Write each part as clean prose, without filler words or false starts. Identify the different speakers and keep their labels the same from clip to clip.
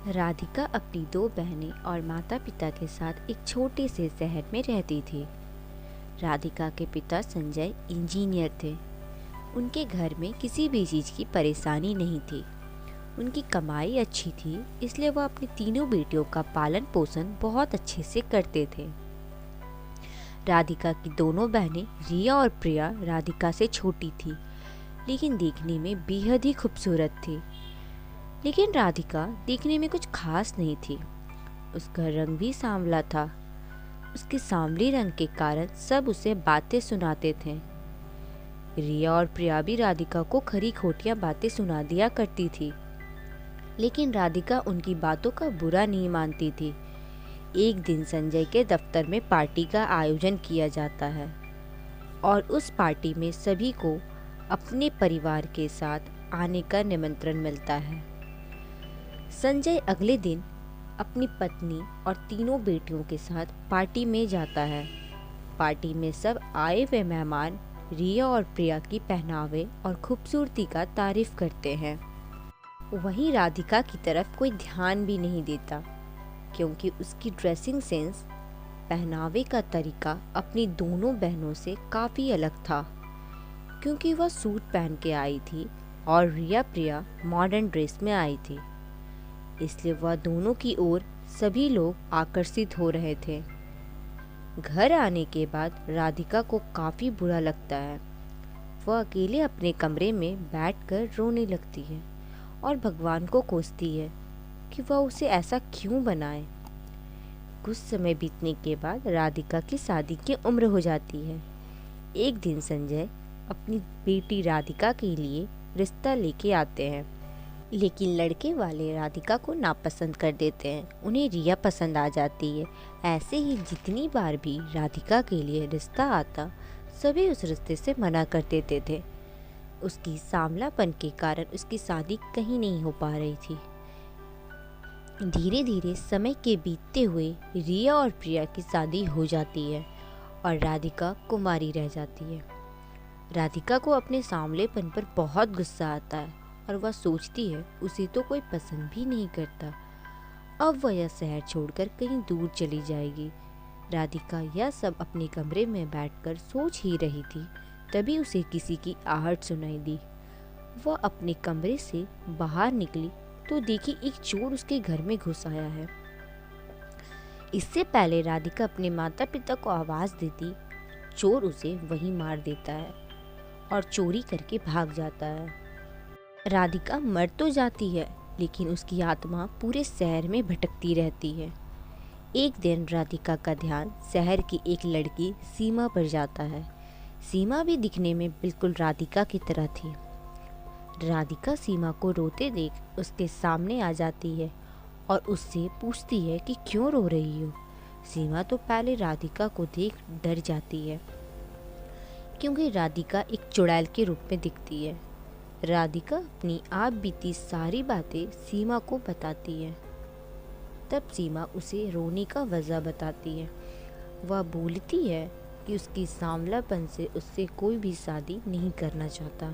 Speaker 1: राधिका अपनी दो बहनें और माता पिता के साथ एक छोटे से शहर में रहती थी। राधिका के पिता संजय इंजीनियर थे। उनके घर में किसी भी चीज़ की परेशानी नहीं थी। उनकी कमाई अच्छी थी, इसलिए वह अपनी तीनों बेटियों का पालन पोषण बहुत अच्छे से करते थे। राधिका की दोनों बहनें रिया और प्रिया राधिका से छोटी थी, लेकिन देखने में बेहद ही खूबसूरत थी। लेकिन राधिका देखने में कुछ खास नहीं थी। उसका रंग भी सांवला था। उसके सांवले रंग के कारण सब उसे बातें सुनाते थे। रिया और प्रिया भी राधिका को खरी खोटियां बातें सुना दिया करती थी, लेकिन राधिका उनकी बातों का बुरा नहीं मानती थी। एक दिन संजय के दफ्तर में पार्टी का आयोजन किया जाता है और उस पार्टी में सभी को अपने परिवार के साथ आने का निमंत्रण मिलता है। संजय अगले दिन अपनी पत्नी और तीनों बेटियों के साथ पार्टी में जाता है। पार्टी में सब आए हुए मेहमान रिया और प्रिया की पहनावे और खूबसूरती का तारीफ करते हैं। वहीं राधिका की तरफ कोई ध्यान भी नहीं देता, क्योंकि उसकी ड्रेसिंग सेंस, पहनावे का तरीका अपनी दोनों बहनों से काफ़ी अलग था, क्योंकि वह सूट पहन के आई थी और रिया प्रिया मॉडर्न ड्रेस में आई थी। इसलिए वह दोनों की ओर सभी लोग आकर्षित हो रहे थे। घर आने के बाद राधिका को काफ़ी बुरा लगता है। वह अकेले अपने कमरे में बैठकर रोने लगती है और भगवान को कोसती है कि वह उसे ऐसा क्यों बनाए। कुछ समय बीतने के बाद राधिका की शादी की उम्र हो जाती है। एक दिन संजय अपनी बेटी राधिका के लिए रिश्ता लेके आते हैं, लेकिन लड़के वाले राधिका को नापसंद कर देते हैं। उन्हें रिया पसंद आ जाती है। ऐसे ही जितनी बार भी राधिका के लिए रिश्ता आता, सभी उस रिश्ते से मना कर देते थे। उसकी सांवलापन के कारण उसकी शादी कहीं नहीं हो पा रही थी। धीरे धीरे समय के बीतते हुए रिया और प्रिया की शादी हो जाती है और राधिका कुंवारी रह जाती है। राधिका को अपने सांवलेपन पर बहुत गुस्सा आता है और वह सोचती है उसे तो कोई पसंद भी नहीं करता। अब वह यह शहर छोड़कर कहीं दूर चली जाएगी। राधिका यह सब अपने कमरे में बैठकर सोच ही रही थी, तभी उसे किसी की आहट सुनाई दी। वह अपने कमरे से बाहर निकली तो देखी एक चोर उसके घर में घुस आया है। इससे पहले राधिका अपने माता पिता को आवाज़ देती, चोर उसे वहीं मार देता है और चोरी करके भाग जाता है। राधिका मर तो जाती है, लेकिन उसकी आत्मा पूरे शहर में भटकती रहती है। एक दिन राधिका का ध्यान शहर की एक लड़की सीमा पर जाता है। सीमा भी दिखने में बिल्कुल राधिका की तरह थी। राधिका सीमा को रोते देख उसके सामने आ जाती है और उससे पूछती है कि क्यों रो रही हो। सीमा तो पहले राधिका को देख डर जाती है, क्योंकि राधिका एक चुड़ैल के रूप में दिखती है। राधिका अपनी आप बीती सारी बातें सीमा को बताती है। तब सीमा उसे रोने का वजह बताती है। वह बोलती है कि उसकी सांवलापन से उससे कोई भी शादी नहीं करना चाहता।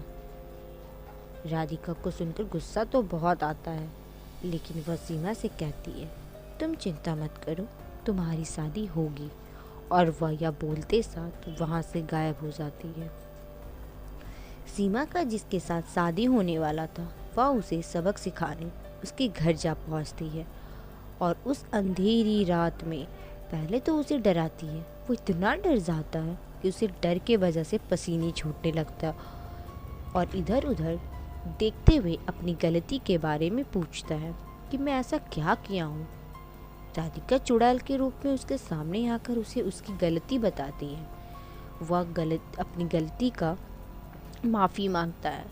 Speaker 1: राधिका को सुनकर गुस्सा तो बहुत आता है, लेकिन वह सीमा से कहती है, तुम चिंता मत करो, तुम्हारी शादी होगी। और वह यह बोलते साथ वहाँ से गायब हो जाती है। सीमा का जिसके साथ शादी होने वाला था, वह उसे सबक सिखाने उसके घर जा पहुंचती है और उस अंधेरी रात में पहले तो उसे डराती है। वो इतना डर जाता है कि उसे डर के वजह से पसीने छूटने लगता है और इधर उधर देखते हुए अपनी गलती के बारे में पूछता है कि मैं ऐसा क्या किया हूँ। राधिका चुड़ैल के रूप में उसके सामने आकर उसे उसकी गलती बताती है। वह अपनी गलती का माफ़ी मांगता है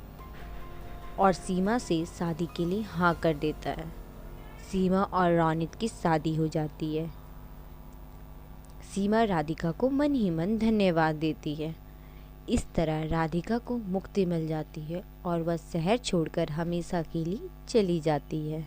Speaker 1: और सीमा से शादी के लिए हाँ कर देता है। सीमा और रौनित की शादी हो जाती है। सीमा राधिका को मन ही मन धन्यवाद देती है। इस तरह राधिका को मुक्ति मिल जाती है और वह शहर छोड़कर हमेशा के लिए चली जाती है।